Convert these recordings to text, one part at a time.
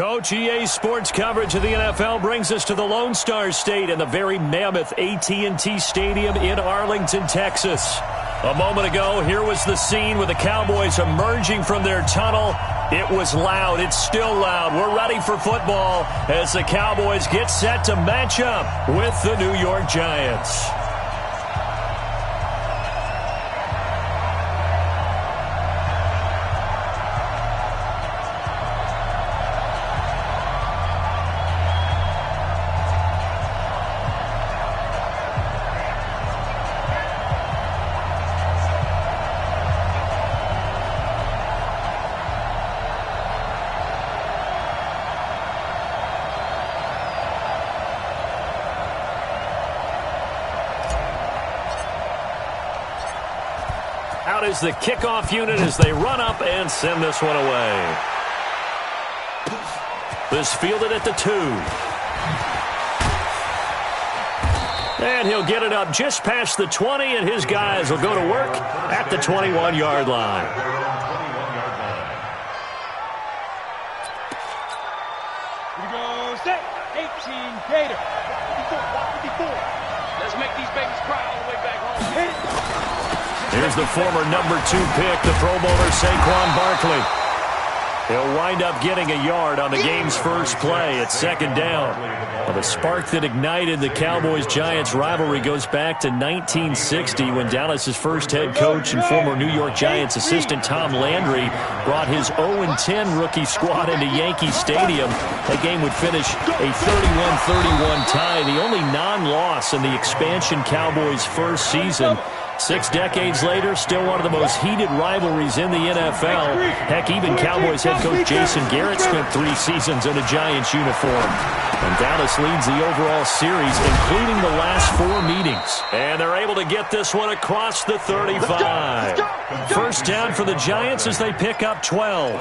Coach, EA Sports coverage of the NFL brings us to the Lone Star State and the very mammoth AT&T Stadium in Arlington, Texas. A moment ago, here was the scene with the Cowboys emerging from their tunnel. It was loud. It's still loud. We're ready for football as the Cowboys get set to match up with the New York Giants. Out is the kickoff unit as they run up and send this one away. This fielded at the 2. And he'll get it up just past the 20, and his guys will go to work at the 21-yard line. Here we go, set, 18, Gator. 54. Let's make these babies cry all the way back home. Hit it. Here's the former number 2 pick, the Pro Bowler Saquon Barkley. He'll wind up getting a yard on the game's first play at second down. Well, the spark that ignited the Cowboys-Giants rivalry goes back to 1960 when Dallas's first head coach and former New York Giants assistant Tom Landry brought his 0-10 rookie squad into Yankee Stadium. That game would finish a 31-31 tie, the only non-loss in the expansion Cowboys' first season. 6 decades later, still one of the most heated rivalries in the NFL. Heck, even Cowboys head coach Jason Garrett spent 3 seasons in a Giants uniform. And Dallas leads the overall series, including the last 4 meetings. And they're able to get this one across the 35. First down for the Giants as they pick up 12.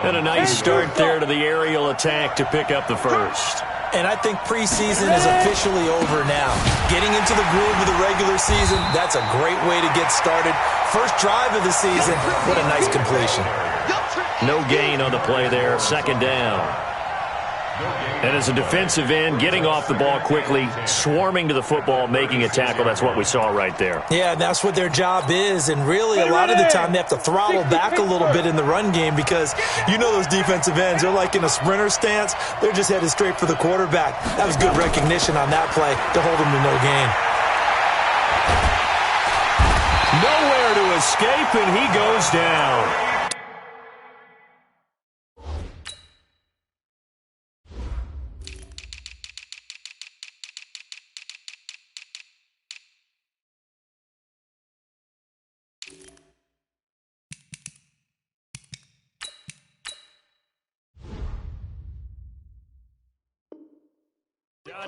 And a nice start there to the aerial attack to pick up the first. And I think preseason is officially over now. Getting into the groove of the regular season, that's a great way to get started. First drive of the season, what a nice completion. No gain on the play there, second down. And as a defensive end, getting off the ball quickly, swarming to the football, making a tackle, that's what we saw right there. Yeah, that's what their job is, and really a lot of the time they have to throttle back a little bit in the run game because you know those defensive ends, they're like in a sprinter stance. They're just headed straight for the quarterback. That was good recognition on that play to hold them to no gain. Nowhere to escape, and he goes down.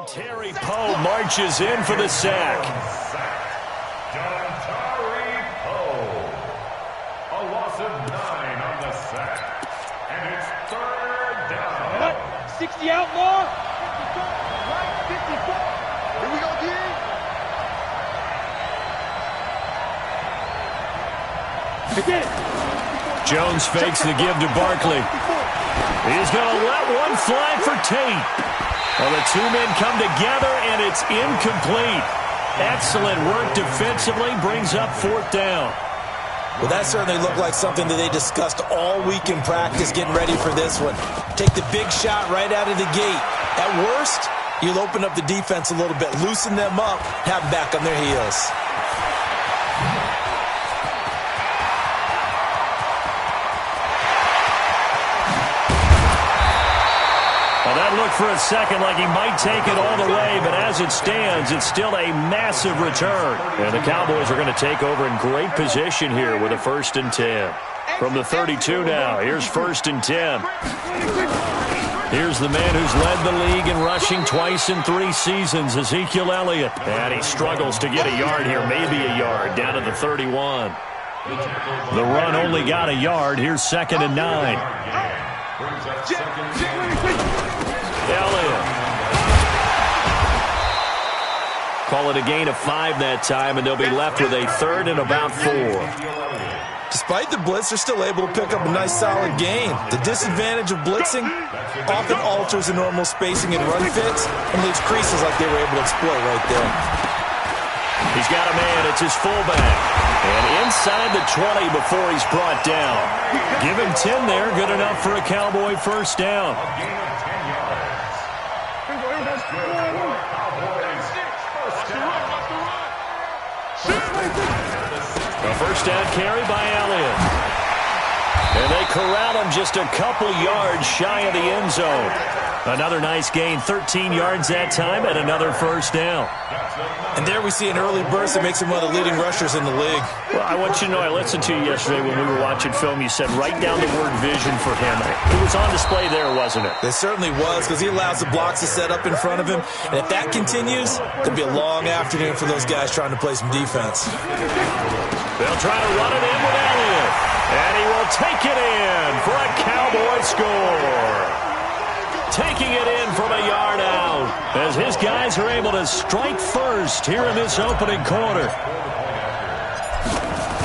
Terry Poe marches in for the sack. Terry Poe. A loss of 9 on the sack. And it's third down. 60 outlaw. 54. Here we go, D. Jones fakes the give to Barkley. He's going to let one fly for Tate. Well, the 2 men come together, and it's incomplete. Excellent work defensively, brings up 4th down. Well, that certainly looked like something that they discussed all week in practice getting ready for this one. Take the big shot right out of the gate. At worst, you'll open up the defense a little bit, loosen them up, have them back on their heels. That looked for a second like he might take it all the way, but as it stands, it's still a massive return. And the Cowboys are going to take over in great position here with a 1st and 10. From the 32 now, here's 1st and 10. Here's the man who's led the league in rushing twice in 3 seasons, Ezekiel Elliott. And he struggles to get a yard here, maybe a yard, down to the 31. The run only got a yard. Here's 2nd and 9. Elliott. Call it a gain of 5 that time, and they'll be left with a 3rd and about 4. Despite the blitz, they're still able to pick up a nice solid gain. The disadvantage of blitzing often alters the normal spacing and run fits and leaves creases like they were able to exploit right there. He's got a man. It's his fullback. And inside the 20 before he's brought down. Give him 10 there. Good enough for a Cowboy first down. A first down carry by Elliott. And they corral him just a couple yards shy of the end zone. Another nice gain, 13 yards that time, and another first down. And there we see an early burst that makes him one of the leading rushers in the league. Well, I want you to know, I listened to you yesterday when we were watching film. You said write down the word vision for him. It was on display there, wasn't it? It certainly was, because he allows the blocks to set up in front of him. And if that continues, there'll be a long afternoon for those guys trying to play some defense. They'll try to run it in with Elliott. And he will take it in for a Cowboy score. Taking it in from a yard out as his guys are able to strike first here in this opening quarter.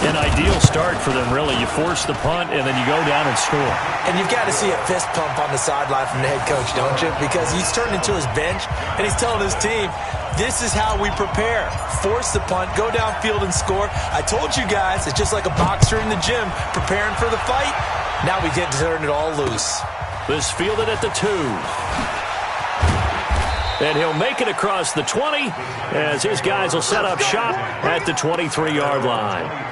An ideal start for them, really. You force the punt, and then you go down and score. And you've got to see a fist pump on the sideline from the head coach, don't you? Because he's turned into his bench, and he's telling his team, this is how we prepare. Force the punt, go downfield and score. I told you guys, it's just like a boxer in the gym preparing for the fight. Now we get to turn it all loose. This fielded at the 2. And he'll make it across the 20 as his guys will set up shop at the 23-yard line.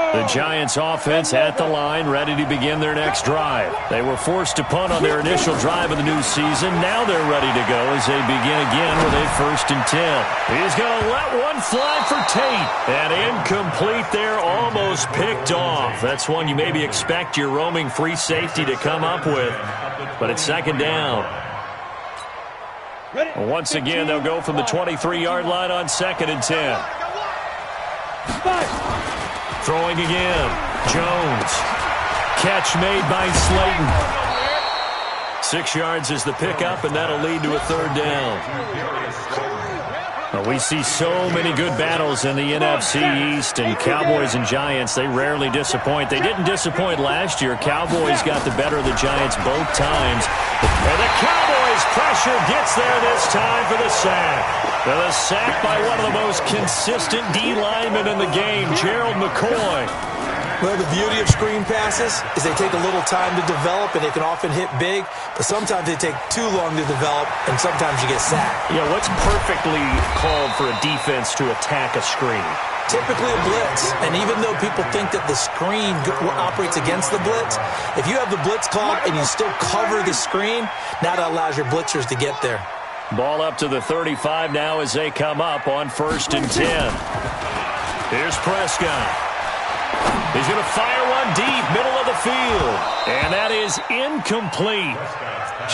The Giants offense at the line, ready to begin their next drive. They were forced to punt on their initial drive of the new season. Now they're ready to go as they begin again with a 1st and 10. He's going to let one fly for Tate. And incomplete there, almost picked off. That's one you maybe expect your roaming free safety to come up with. But it's 2nd down. Once again, they'll go from the 23-yard line on 2nd and 10. Throwing again. Jones. Catch made by Slayton. 6 yards is the pickup, and that'll lead to a 3rd down. Well, we see so many good battles in the NFC East, and Cowboys and Giants, they rarely disappoint. They didn't disappoint last year. Cowboys got the better of the Giants both times. And the Cowboys pressure gets there this time for the sack. The sack by one of the most consistent D linemen in the game, Gerald McCoy. Well, the beauty of screen passes is they take a little time to develop, and they can often hit big, but sometimes they take too long to develop, and sometimes you get sacked. Yeah, what's perfectly called for a defense to attack a screen? Typically a blitz, and even though people think that the screen operates against the blitz, if you have the blitz called and you still cover the screen, now that allows your blitzers to get there. Ball up to the 35 now as they come up on 1st and 10. Here's Prescott. He's going to fire one deep, middle of the field. And that is incomplete.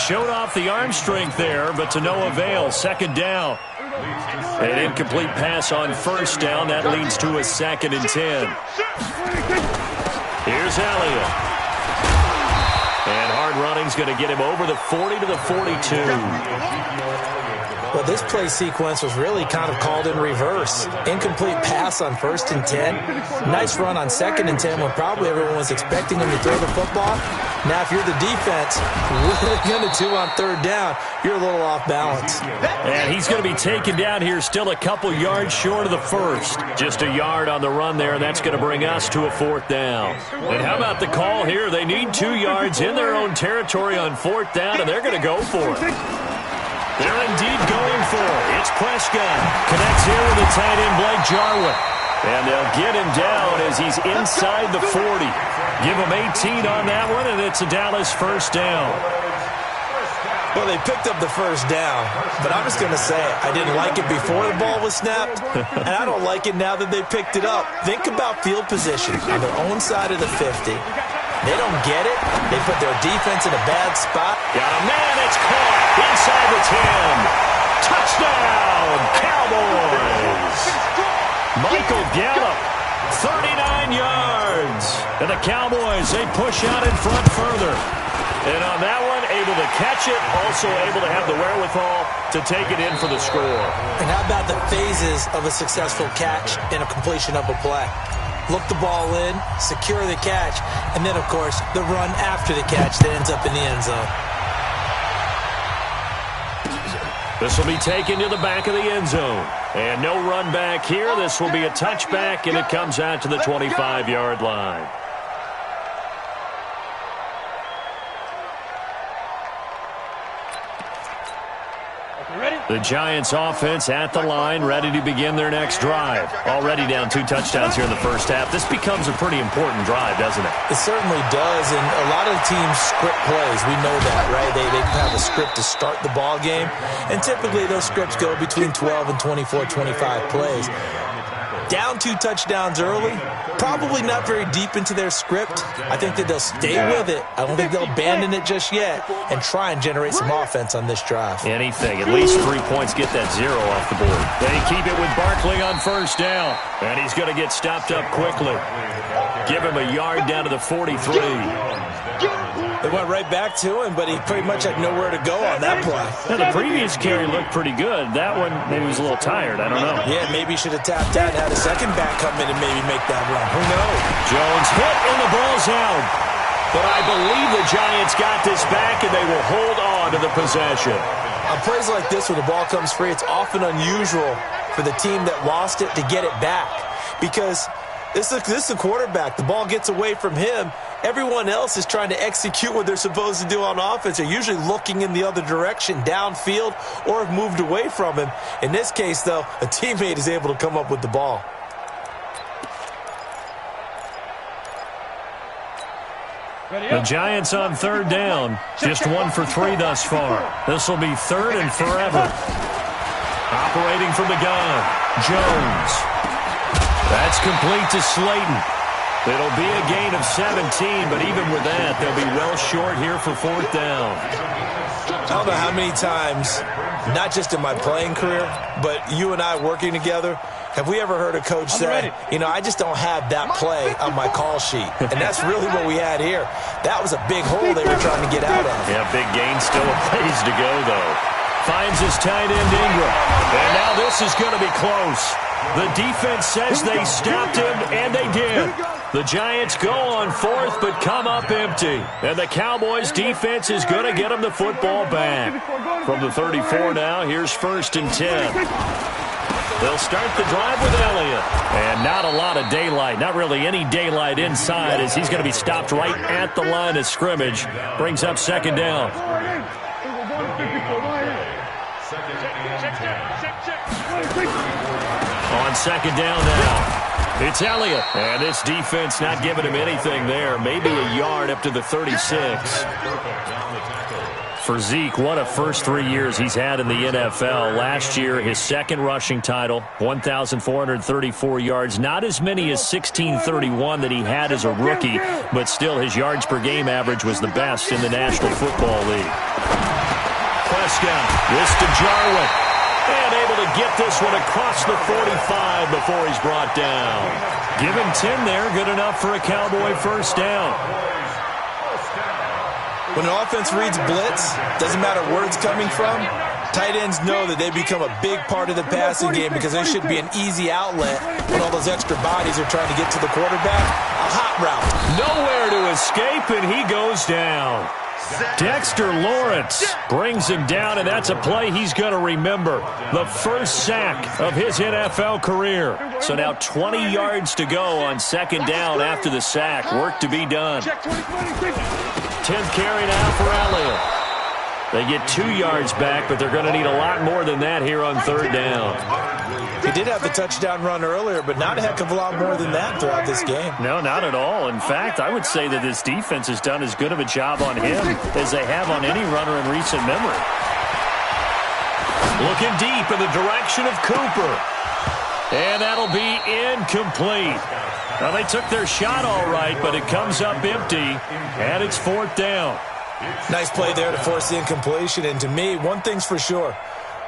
Showed off the arm strength there, but to no avail. 2nd down. An incomplete pass on 1st down. That leads to a 2nd and 10. Here's Elliott. And hard running's going to get him over the 40 to the 42. Well, this play sequence was really kind of called in reverse. Incomplete pass on 1st and 10. Nice run on 2nd and 10 when probably everyone was expecting him to throw the football. Now, if you're the defense, what are they going to do on 3rd down? You're a little off balance. And he's going to be taken down here still a couple yards short of the 1st. Just a yard on the run there. That's going to bring us to a 4th down. And how about the call here? They need 2 yards in their own territory on 4th down, and they're going to go for it. They're indeed going for it. It's Prescott. Connects here with the tight end, Blake Jarwin. And they'll get him down as he's inside the 40. Give him 18 on that one, and it's a Dallas 1st down. Well, they picked up the 1st down, but I'm just going to say I didn't like it before the ball was snapped, and I don't like it now that they picked it up. Think about field position on their own side of the 50. They don't get it. They put their defense in a bad spot. Got a man. It's caught inside the 10. Touchdown, Cowboys. Michael Gallup, 39 yards. And the Cowboys, they push out in front further. And on that one, able to catch it, also able to have the wherewithal to take it in for the score. And how about the phases of a successful catch and a completion of a play? Look the ball in, secure the catch, and then, of course, the run after the catch that ends up in the end zone. This will be taken to the back of the end zone. And no run back here. This will be a touchback, and it comes out to the 25-yard line. The Giants offense at the line, ready to begin their next drive. Already down 2 touchdowns here in the first half. This becomes a pretty important drive, doesn't it? It certainly does, and a lot of the teams script plays. We know that, right? They have a script to start the ball game, and typically those scripts go between 12 and 24, 25 plays. Down 2 touchdowns early, probably not very deep into their script. I think that they'll stay with it. I don't think they'll abandon it just yet and try and generate some offense on this drive. Anything. At least 3 points, get that 0 off the board. They keep it with Barkley on first down, and he's going to get stopped up quickly. Give him a yard down to the 43. They went right back to him, but he pretty much had nowhere to go on that play. Now, the previous carry looked pretty good. That one, maybe was a little tired. I don't know. Yeah, maybe he should have tapped out and had a second back come in and maybe make that run. Who knows? Jones hit, and the ball's out. But I believe the Giants got this back, and they will hold on to the possession. On plays like this where the ball comes free, it's often unusual for the team that lost it to get it back. Because this is the quarterback. The ball gets away from him. Everyone else is trying to execute what they're supposed to do on offense. They're usually looking in the other direction, downfield, or have moved away from him. In this case, though, a teammate is able to come up with the ball. The Giants on third down. Just 1 for 3 thus far. This will be 3rd and forever. Operating from the gun, Jones. That's complete to Slayton. It'll be a gain of 17, but even with that, they'll be well short here for 4th down. I don't know how many times, not just in my playing career, but you and I working together, have we ever heard a coach say, you know, I just don't have that play on my call sheet. And that's really what we had here. That was a big hole they were trying to get out of. Yeah, big gain, still a ways to go, though. Finds his tight end, Ingram. And now this is going to be close. The defense says they stopped him, and they did. The Giants go on 4th, but come up empty. And the Cowboys' defense is going to get them the football back. From the 34 now, here's 1st and 10. They'll start the drive with Elliott. And not a lot of daylight, not really any daylight inside, as he's going to be stopped right at the line of scrimmage. Brings up 2nd down. On 2nd down now. It's Elliott, and this defense not giving him anything there. Maybe a yard up to the 36. For Zeke, what a first 3 years he's had in the NFL. Last year, his 2nd rushing title, 1,434 yards. Not as many as 1,631 that he had as a rookie, but still his yards per game average was the best in the National Football League. Prescott, this to Jarwin. And able to get this one across the 45 before he's brought down. Give him 10 there. Good enough for a Cowboy first down. When an offense reads blitz, doesn't matter where it's coming from, tight ends know that they become a big part of the passing game because they should be an easy outlet when all those extra bodies are trying to get to the quarterback. A hot route. Nowhere to escape, and he goes down. Dexter Lawrence brings him down, and that's a play he's going to remember. The first sack of his NFL career. So now 20 yards to go on 2nd down after the sack. Work to be done. 10th carry now for Elliott. They get 2 yards back, but they're going to need a lot more than that here on 3rd down. He did have the touchdown run earlier, but not a heck of a lot more than that throughout this game. No, not at all. In fact, I would say that this defense has done as good of a job on him as they have on any runner in recent memory. Looking deep in the direction of Cooper. And that'll be incomplete. Now, they took their shot all right, but it comes up empty, and it's 4th down. Nice play there to force the incompletion, and to me, one thing's for sure.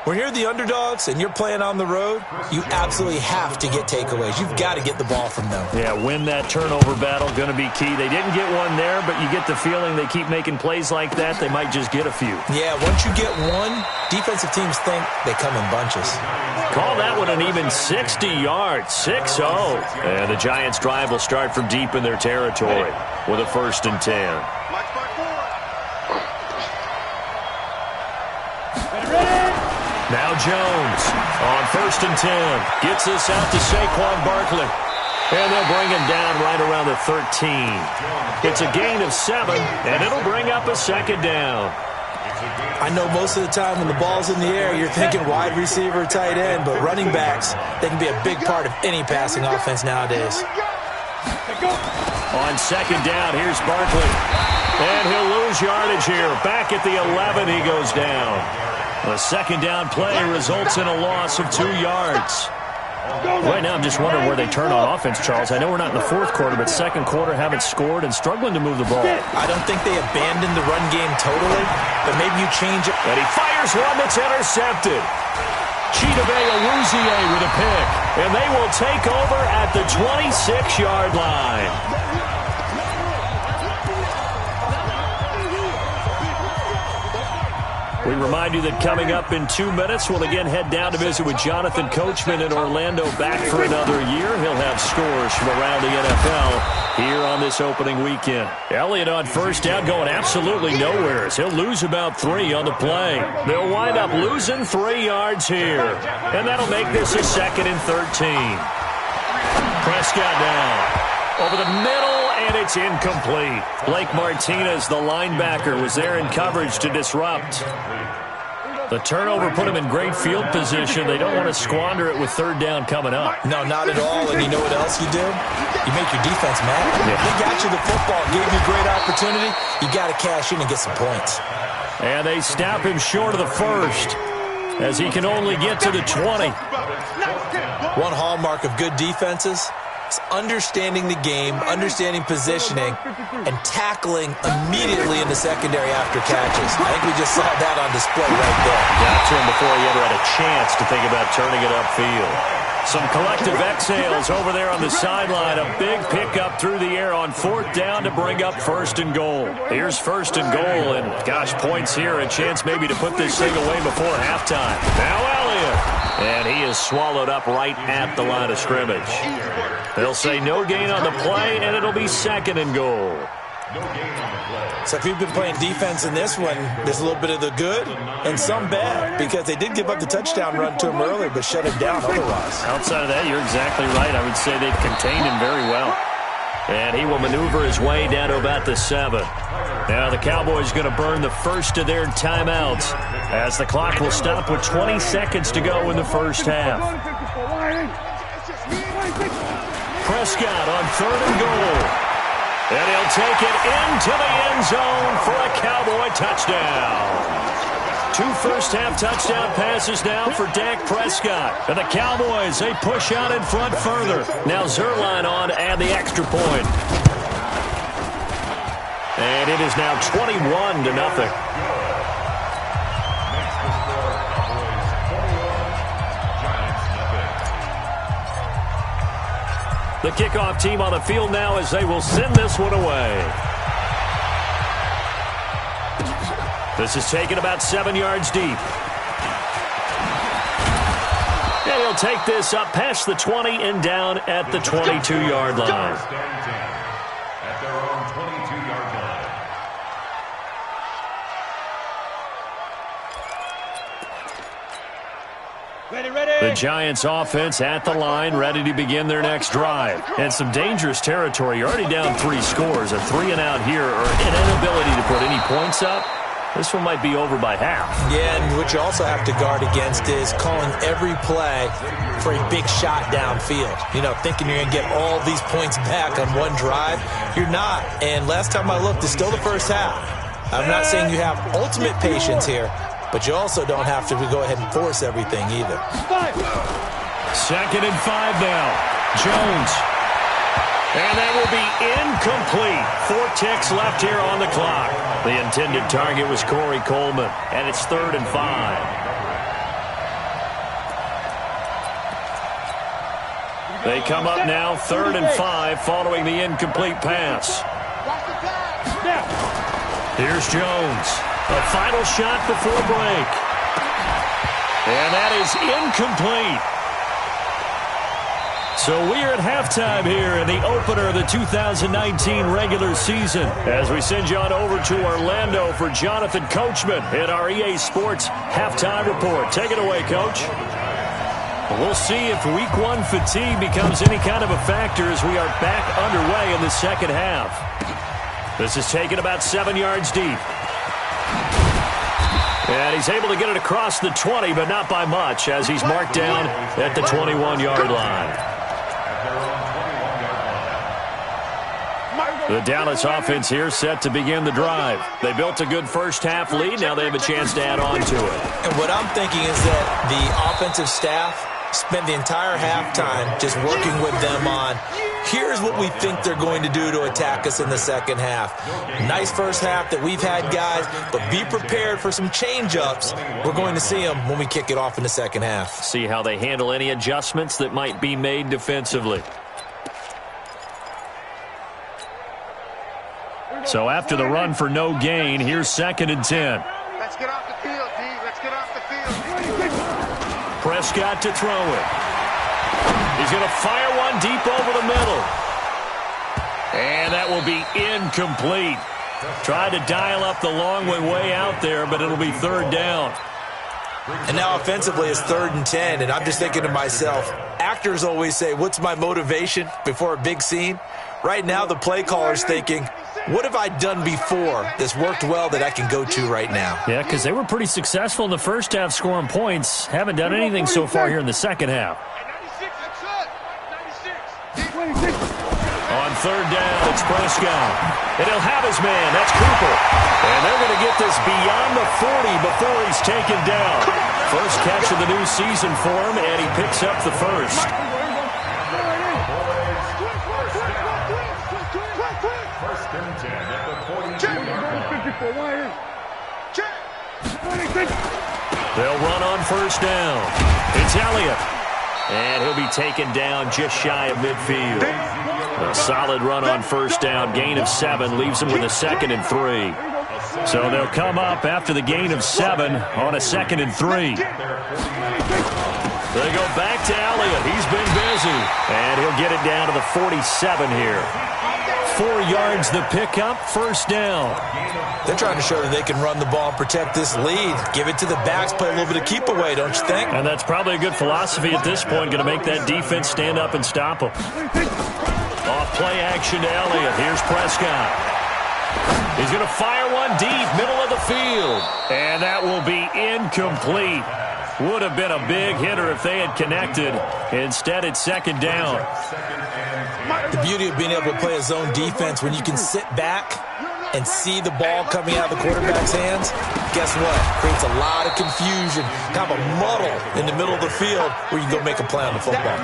When you're the underdogs and you're playing on the road, you absolutely have to get takeaways. You've got to get the ball from them. Yeah, win that turnover battle, going to be key. They didn't get one there, there, but you get the feeling they keep making plays like that, they might just get a few. Yeah, once you get one, defensive teams think they come in bunches. Call that one an even 60 yards, 6-0. And the Giants' drive will start from deep in their territory with a 1st and 10. Now Jones on 1st and 10. Gets this out to Saquon Barkley. And they'll bring him down right around the 13. It's a gain of 7, and it'll bring up a 2nd down. I know most of the time when the ball's in the air, you're thinking wide receiver, tight end, but running backs, they can be a big part of any passing offense nowadays. On 2nd down, here's Barkley. And he'll lose yardage here. Back at the 11, he goes down. The 2nd down play results in a loss of 2 yards. Right now, I'm just wondering where they turn on offense, Charles. I know we're not in the 4th quarter, but 2nd quarter haven't scored and struggling to move the ball. I don't think they abandoned the run game totally, but maybe you change it. And he fires one that's intercepted. Chidobe Awuzie with a pick. And they will take over at the 26-yard line. We remind you that coming up in 2 minutes, we'll again head down to visit with Jonathan Coachman in Orlando, back for another year. He'll have scores from around the NFL here on this opening weekend. Elliott on 1st down, going absolutely nowhere as he'll lose about 3 on the play. They'll wind up losing 3 yards here, and that'll make this a 2nd and 13. Prescott down over the middle, and it's incomplete. Blake Martinez, the linebacker, was there in coverage to disrupt. The turnover put him in great field position. They don't want to squander it with 3rd down coming up. No, not at all. And you know what else you do? You make your defense mad. Yeah. They got you the football, gave you a great opportunity. You got to cash in and get some points. And they snap him short of the 1st as he can only get to the 20. One hallmark of good defenses is understanding the game, understanding positioning, and tackling immediately in the secondary after catches. I think we just saw that on display right there. Got to him before he ever had a chance to think about turning it upfield. Some collective exhales over there on the sideline. A big pickup through the air on 4th down to bring up 1st and goal. Here's 1st and goal, and gosh, points here. A chance maybe to put this thing away before halftime. Now Elliott. And he is swallowed up right at the line of scrimmage. They'll say no gain on the play, and it'll be 2nd and goal. So if you've been playing defense in this one, there's a little bit of the good and some bad, because they did give up the touchdown run to him earlier, but shut him down otherwise. Outside of that, you're exactly right. I would say they've contained him very well. And he will maneuver his way down to about the 7. Now the Cowboys going to burn the first of their timeouts as the clock will stop with 20 seconds to go in the first half. Prescott on 3rd and goal. And he'll take it into the end zone for a Cowboy touchdown. 2 first-half touchdown passes now for Dak Prescott. And the Cowboys, they push out in front further. Now Zuerlein on to add the extra point. And it is now 21-0. The kickoff team on the field now as they will send this one away. This is taken about 7 yards deep. And he'll take this up past the 20 and down at the 22-yard line. At their own 22-yard line. Ready. The Giants offense at the line, ready to begin their next drive. And some dangerous territory. You're already down 3 scores. A 3-and-out here, or an inability to put any points up. This one might be over by half. Yeah, and what you also have to guard against is calling every play for a big shot downfield. You know, thinking you're going to get all these points back on one drive. You're not. And last time I looked, it's still the first half. I'm not saying you have ultimate patience here, but you also don't have to go ahead and force everything either. 2nd and 5 now. Jones. And that will be incomplete. 4 ticks left here on the clock. The intended target was Corey Coleman, and it's 3rd and 5. They come up now 3rd and 5 following the incomplete pass. Here's Jones. A final shot before break. And that is incomplete. So we are at halftime here in the opener of the 2019 regular season as we send you on over to Orlando for Jonathan Coachman in our EA Sports Halftime Report. Take it away, Coach. We'll see if Week 1 fatigue becomes any kind of a factor as we are back underway in the second half. This is taken about 7 yards deep. And he's able to get it across the 20, but not by much as he's marked down at the 21-yard line. The Dallas offense here set to begin the drive. They built a good first-half lead. Now they have a chance to add on to it. And what I'm thinking is that the offensive staff spent the entire halftime just working with them on, here's what we think they're going to do to attack us in the second half. Nice first half that we've had, guys, but be prepared for some change-ups. We're going to see them when we kick it off in the second half. See how they handle any adjustments that might be made defensively. So after the run for no gain, here's 2nd and 10. Let's get off the field, D. Let's get off the field. Prescott to throw it. He's going to fire one deep over the middle. And that will be incomplete. Tried to dial up the long way out there, but it'll be 3rd down. And now offensively it's 3rd and 10, and I'm just thinking to myself, actors always say, what's my motivation before a big scene? Right now the play caller's thinking, what have I done before that's worked well that I can go to right now? Yeah, because they were pretty successful in the first half scoring points. Haven't done anything so far here in the second half. On 3rd down, it's Prescott. And he'll have his man. That's Cooper. And they're going to get this beyond the 40 before he's taken down. First catch of the new season for him, and he picks up the first. They'll run on 1st down. It's Elliott. And he'll be taken down just shy of midfield. A solid run on 1st down. Gain of 7 leaves him with a 2nd and 3. So they'll come up after the gain of 7 on a 2nd and 3. They go back to Elliott. He's been busy. And he'll get it down to the 47 here. 4 yards the pickup, 1st down. They're trying to show that they can run the ball and protect this lead. Give it to the backs, play a little bit of keep away, don't you think? And that's probably a good philosophy at this point, going to make that defense stand up and stop them. Off play action to Elliott. Here's Prescott. He's going to fire one deep, middle of the field. And that will be incomplete. Would have been a big hitter if they had connected. Instead, it's 2nd down. The beauty of being able to play a zone defense when you can sit back and see the ball coming out of the quarterback's hands, guess what? Creates a lot of confusion, kind of a muddle in the middle of the field where you can go make a play on the football.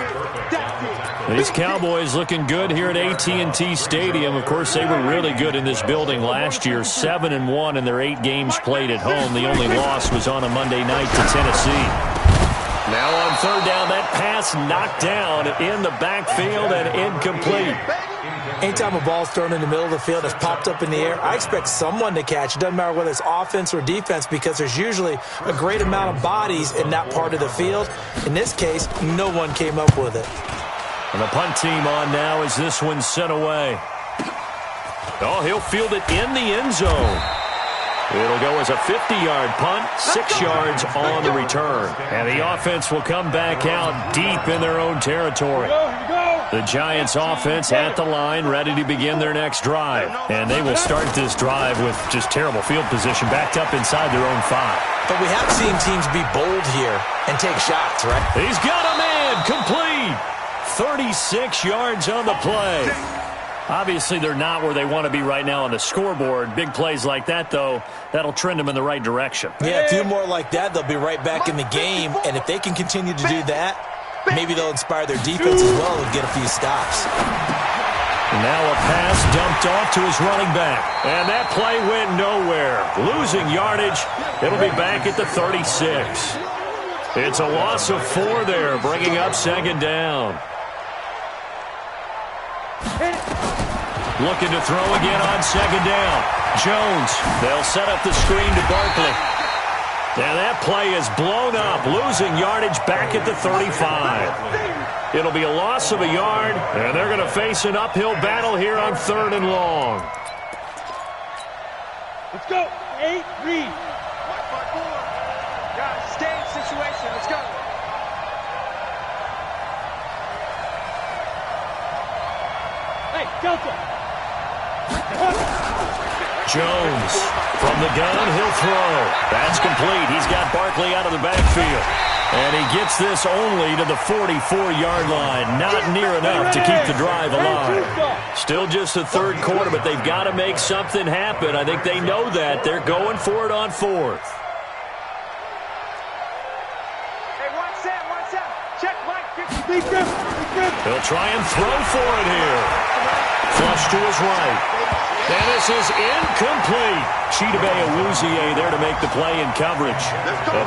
These Cowboys looking good here at AT&T Stadium. Of course, they were really good in this building last year, 7-1 in their 8 games played at home. The only loss was on a Monday night to Tennessee. Now on 3rd down, that pass knocked down in the backfield and incomplete. Anytime a ball's thrown in the middle of the field that's popped up in the air, I expect someone to catch. It doesn't matter whether it's offense or defense because there's usually a great amount of bodies in that part of the field. In this case, no one came up with it. And the punt team on now as this one's sent away. Oh, he'll field it in the end zone. It'll go as a 50-yard punt, 6 yards on the return. And the offense will come back out deep in their own territory. The Giants offense at the line, ready to begin their next drive. And they will start this drive with just terrible field position, backed up inside their own 5. But we have seen teams be bold here and take shots, right? He's got a man, complete. 36 yards on the play. Obviously, they're not where they want to be right now on the scoreboard. Big plays like that, though, that'll trend them in the right direction. Yeah, a few more like that, they'll be right back in the game. And if they can continue to do that, maybe they'll inspire their defense as well and get a few stops. And now a pass dumped off to his running back. And that play went nowhere. Losing yardage. It'll be back at the 36. It's a loss of 4 there, bringing up 2nd down. Looking to throw again on second down. Jones, they'll set up the screen to Barkley. And that play is blown up, losing yardage back at the 35. It'll be a loss of a yard, and they're going to face an uphill battle here on 3rd and long. Let's go. 8, read. Guys, stay in situation. Let's go. Hey, Delta. Jones from the gun, he'll throw. That's complete. He's got Barkley out of the backfield. And he gets this only to the 44-yard line. Not near enough to keep the drive alive. Still just the 3rd quarter, but they've got to make something happen. I think they know that. They're going for it on 4th. Hey, watch that. Check Mike. Big grip. He'll try and throw for it here. Flush to his right. And this is incomplete. Chidobe Awuzie there to make the play in coverage.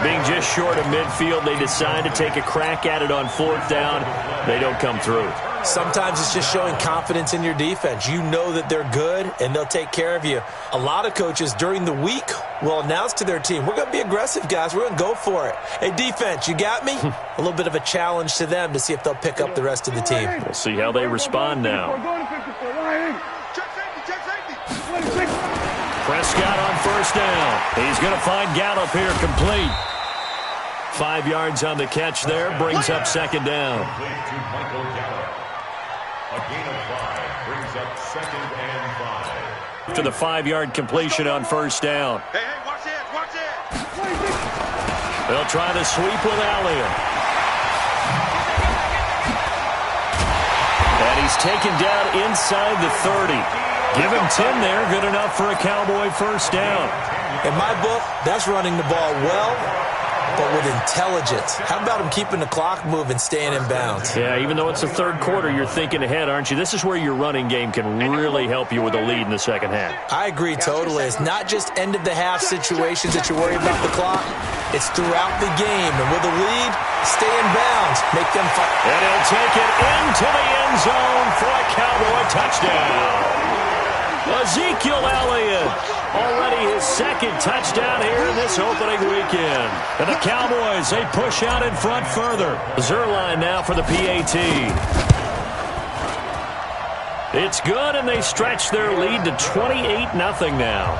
Being just short of midfield, they decide to take a crack at it on 4th down. They don't come through. Sometimes it's just showing confidence in your defense. You know that they're good, and they'll take care of you. A lot of coaches during the week will announce to their team, we're going to be aggressive, guys. We're going to go for it. Hey, defense, you got me? A little bit of a challenge to them to see if they'll pick up the rest of the team. We'll see how they respond now. Prescott on 1st down. He's going to find Gallup here complete. 5 yards on the catch there. Brings up 2nd down. Complete to Michael Gallup. A gain of 5 brings up 2nd and 5. To the 5-yard completion on 1st down. Hey, watch it. They'll try the sweep with Elliott. And he's taken down inside the 30. Give him 10 there. Good enough for a Cowboy 1st down. In my book, that's running the ball well, but with intelligence. How about him keeping the clock moving, staying in bounds? Yeah, even though it's the 3rd quarter, you're thinking ahead, aren't you? This is where your running game can really help you with a lead in the 2nd half. I agree totally. It's not just end-of-the-half situations that you worry about the clock. It's throughout the game. And with a lead, stay in bounds. Make them fight. And he'll take it into the end zone for a Cowboy touchdown. Ezekiel Elliott, already his 2nd touchdown here in this opening weekend. And the Cowboys, they push out in front further. Zuerlein now for the PAT. It's good, and they stretch their lead to 28-0 now.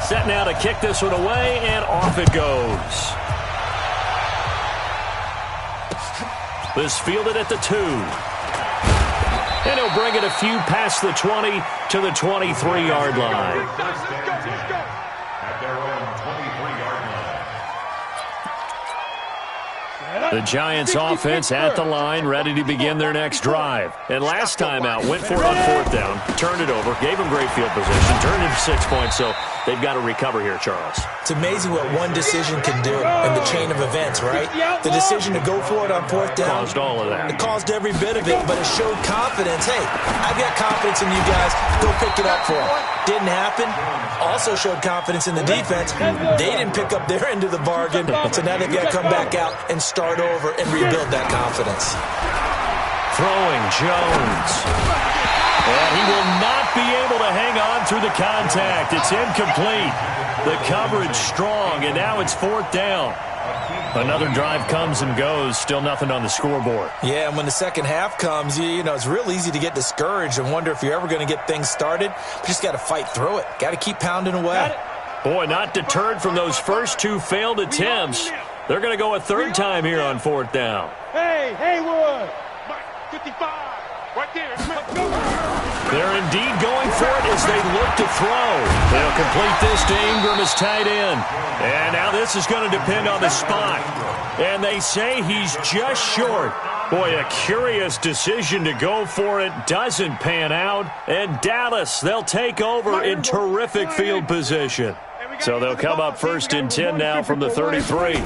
Set now to kick this one away, and off it goes. This fielded at the 2. And he'll bring it a few past the 20 to the 23-yard line. At their own 23-yard line. The Giants offense at the line, ready to begin their next drive. And last time out, went for it on 4th down, turned it over, gave them great field position, turned it to 6 points, so they've got to recover here, Charles. It's amazing what one decision can do in the chain of events, right? The decision to go for it on 4th down. Caused all of that. It caused every bit of it, but it showed confidence. Hey, I've got confidence in you guys. Go pick it up for them. Didn't happen. Also showed confidence in the defense. They didn't pick up their end of the bargain, so now they've got to come back out and start over and rebuild that confidence. Throwing Jones. And he will not be able to hang on through the contact. It's incomplete. The coverage strong, and now it's 4th down. Another drive comes and goes. Still nothing on the scoreboard. Yeah, and when the 2nd half comes, you know, it's real easy to get discouraged and wonder if you're ever going to get things started. You just got to fight through it. Got to keep pounding away. Boy, not deterred from those first 2 failed attempts. They're going to go a 3rd time here on 4th down. Hey, Haywood. 55. Right there. They're indeed going for it as they look to throw. They'll complete this to Ingram as tight end. And now this is going to depend on the spot. And they say he's just short. Boy, a curious decision to go for it. Doesn't pan out. And Dallas, they'll take over in terrific field position. So they'll come up 1st and 10 now from the 33. A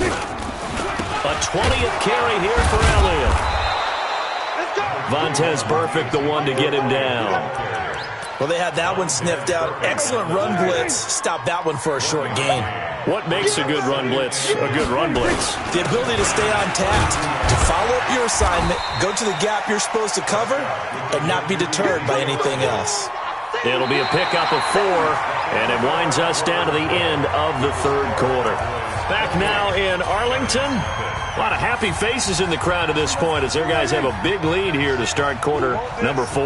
20th carry here for Elliott. Vontaze Burfict, the one to get him down. Well, they had that one sniffed out. Excellent run blitz. Stop that one for a short gain. What makes a good run blitz a good run blitz? The ability to stay on task, to follow up your assignment, go to the gap you're supposed to cover, and not be deterred by anything else. It'll be a pickup of 4, and it winds us down to the end of the third quarter. Back now in Arlington. A lot of happy faces in the crowd at this point as their guys have a big lead here to start quarter number 4.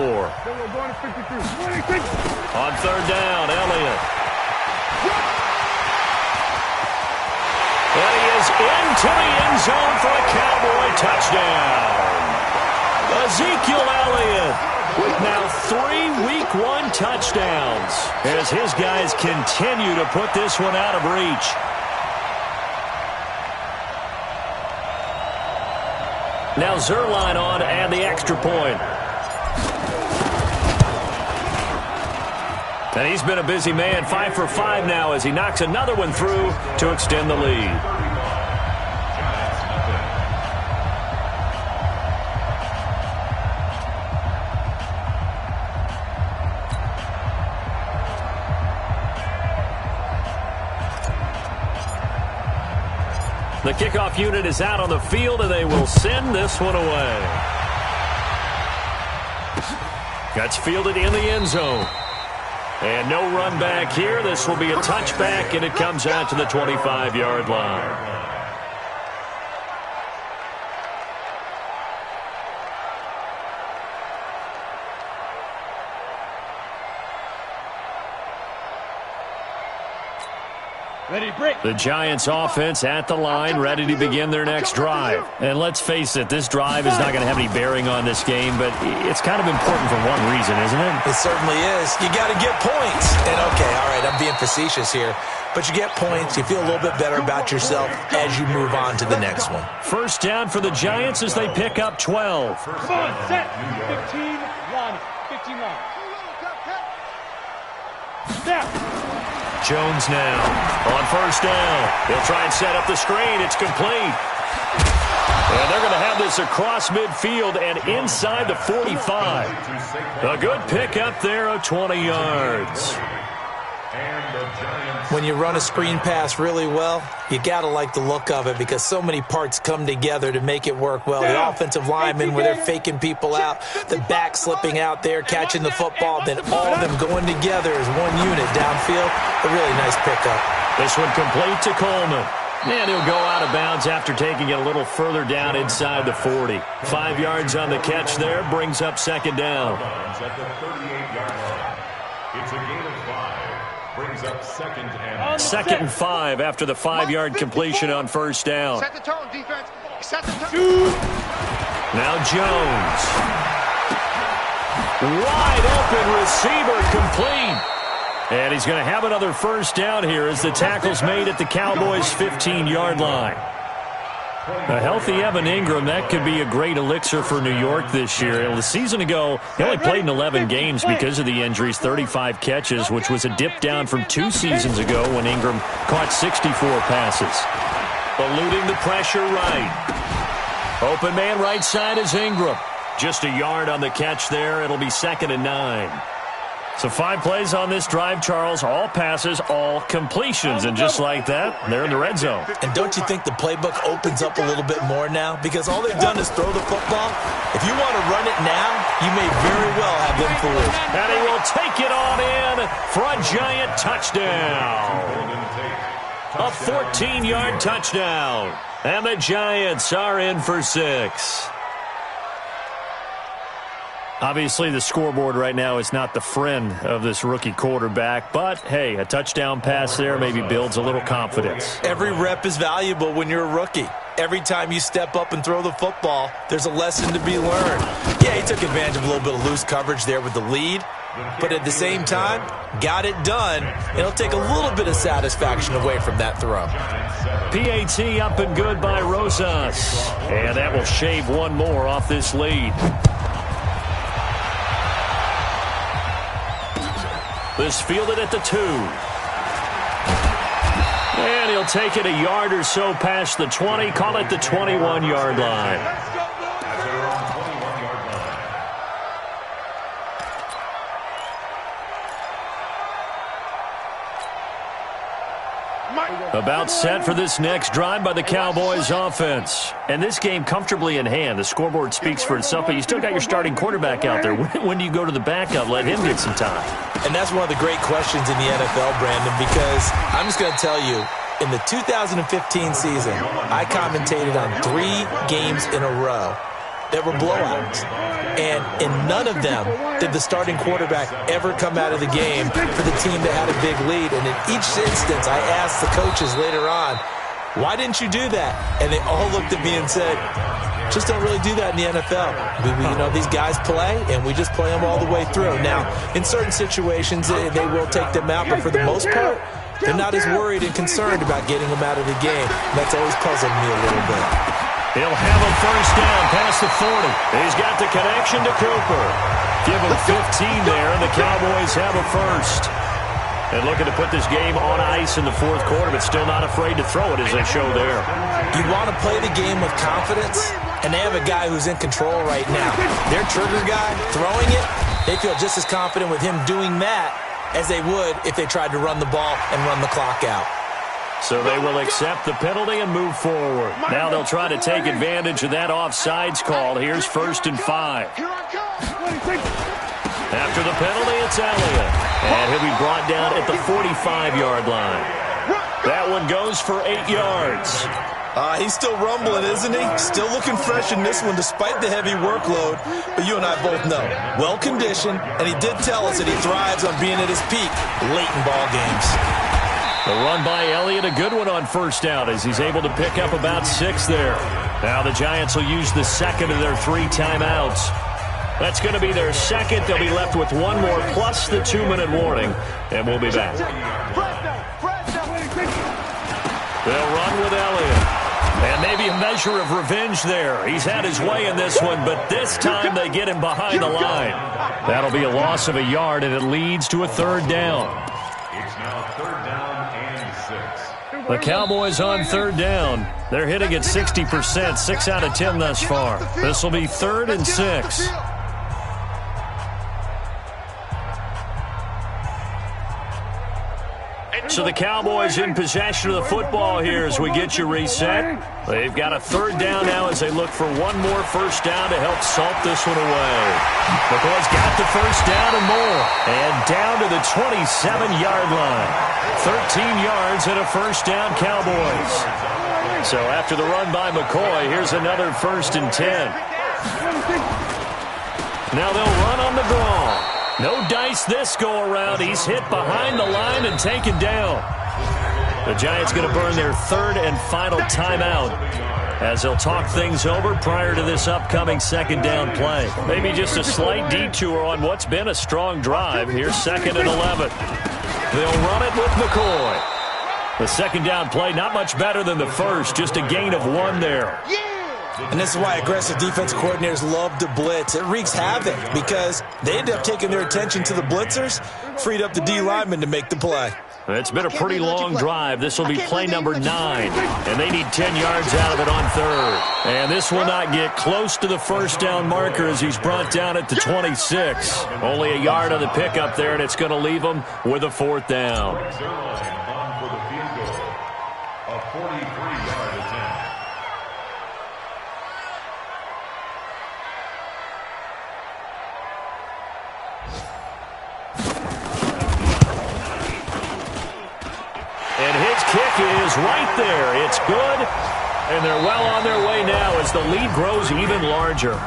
On third down, Elliott. And he is into the end zone for a Cowboy touchdown. Ezekiel Elliott with now 3 Week 1 touchdowns as his guys continue to put this one out of reach. Now Zuerlein on and the extra point. And he's been a busy man, 5 for 5 now as he knocks another one through to extend the lead. The kickoff unit is out on the field, and they will send this one away. That's fielded in the end zone. And no run back here. This will be a touchback, and it comes out to the 25-yard line. The Giants offense at the line, ready to begin their next drive. And let's face it, this drive is not going to have any bearing on this game, but it's kind of important for one reason, isn't it? It certainly is. You got to get points. And okay, all right, I'm being facetious here, but you get points, you feel a little bit better about yourself as you move on to the next one. First down for the Giants as they pick up 12. Come on, set. 15-1. 15-1. Snap. Jones now on first down. He'll try and set up the screen. It's complete. And they're going to have this across midfield and inside the 45. A good pickup there of 20 yards. When you run a screen pass really well, you got to like the look of it because so many parts come together to make it work well. The offensive linemen where they're faking people out, the back slipping out there, catching the football, then all of them going together as one unit downfield. A really nice pickup. This one complete to Coleman. And he'll go out of bounds after taking it a little further down inside the 40. 5 yards on the catch there, brings up second down. It's a gain of 5. Brings up second and 5 after the 5-yard completion on first down. Set the tone, defense. Set the tone. Now Jones. Wide open receiver complete. And he's going to have another first down here as the tackle's made at the Cowboys' 15-yard line. A healthy Evan Ingram, that could be a great elixir for New York this year. A season ago, he only played in 11 games because of the injuries, 35 catches, which was a dip down from 2 seasons ago when Ingram caught 64 passes. Eluding the pressure right. Open man right side is Ingram. Just a yard on the catch there. It'll be 2nd and 9. So 5 plays on this drive, Charles. All passes, all completions. And just like that, they're in the red zone. And don't you think the playbook opens up a little bit more now? Because all they've done is throw the football. If you want to run it now, you may very well have them fooled. And he will take it on in for a Giant touchdown. A 14-yard touchdown. And the Giants are in for 6. Obviously, the scoreboard right now is not the friend of this rookie quarterback, but, hey, a touchdown pass there maybe builds a little confidence. Every rep is valuable when you're a rookie. Every time you step up and throw the football, there's a lesson to be learned. Yeah, he took advantage of a little bit of loose coverage there with the lead, but at the same time, got it done. It'll take a little bit of satisfaction away from that throw. PAT up and good by Rosas, and that will shave one more off this lead. This fielded at the 2. And he'll take it a yard or so past the 20. Call it the 21-yard line. About set for this next drive by the Cowboys offense. And this game comfortably in hand. The scoreboard speaks for itself, but you still got your starting quarterback out there. When do you go to the backup? Let him get some time. And that's one of the great questions in the NFL, Brandon, because I'm just going to tell you, in the 2015 season, I commentated on 3 games in a row that were blowouts. And in none of them did the starting quarterback ever come out of the game for the team that had a big lead. And in each instance, I asked the coaches later on, why didn't you do that? And they all looked at me and said, just don't really do that in the NFL. These guys play, and we just play them all the way through. Now, in certain situations, they will take them out, but for the most part, they're not as worried and concerned about getting them out of the game. And that's always puzzled me a little bit. He'll have a first down past the 40. He's got the connection to Cooper. Give him 15 there, and the Cowboys have a first. And looking to put this game on ice in the fourth quarter, but still not afraid to throw it as they show there. You want to play the game with confidence, and they have a guy who's in control right now. Their trigger guy, throwing it, they feel just as confident with him doing that as they would if they tried to run the ball and run the clock out. So they will accept the penalty and move forward. Now they'll try to take advantage of that offsides call. Here's 1st and 5. After the penalty, it's Elliott. And he'll be brought down at the 45-yard line. That one goes for 8 yards. He's still rumbling, isn't he? Still looking fresh in this one despite the heavy workload. But you and I both know, well-conditioned, and he did tell us that he thrives on being at his peak late in ball games. The run by Elliott, a good one on first down as he's able to pick up about 6 there. Now the Giants will use the second of their 3 timeouts. That's going to be their second. They'll be left with 1 more plus the 2-minute warning, and we'll be back. They'll run with Elliott. And maybe a measure of revenge there. He's had his way in this one, but this time they get him behind the line. That'll be a loss of a yard, and it leads to a 3rd down. It's now 3rd down and 6. The Cowboys on 3rd down. They're hitting at 60%, 6 out of 10 thus far. This will be 3rd and 6. So the Cowboys in possession of the football here as we get you reset. They've got a 3rd down now as they look for 1 more first down to help salt this one away. McCoy's got the first down and more. And down to the 27-yard line. 13 yards and a first down, Cowboys. So after the run by McCoy, here's another 1st and 10. Now they'll run on the draw. No dice this go-around. He's hit behind the line and taken down. The Giants going to burn their 3rd and final timeout as they'll talk things over prior to this upcoming 2nd down play. Maybe just a slight detour on what's been a strong drive. Here's 2nd and 11. They'll run it with McCoy. The 2nd down play, not much better than the first, just a gain of 1 there. And this is why aggressive defense coordinators love to blitz. It wreaks havoc because they end up taking their attention to the blitzers, freed up the D lineman to make the play. It's been a pretty long drive. This will be play number 9, and they need 10 yards out of it on 3rd. And this will not get close to the first down marker as he's brought down at the 26. Only a yard on the pickup there, and it's going to leave him with a 4th down. For the field goal, a 43-yard attempt. And his kick is right there. It's good, and they're well on their way now as the lead grows even larger.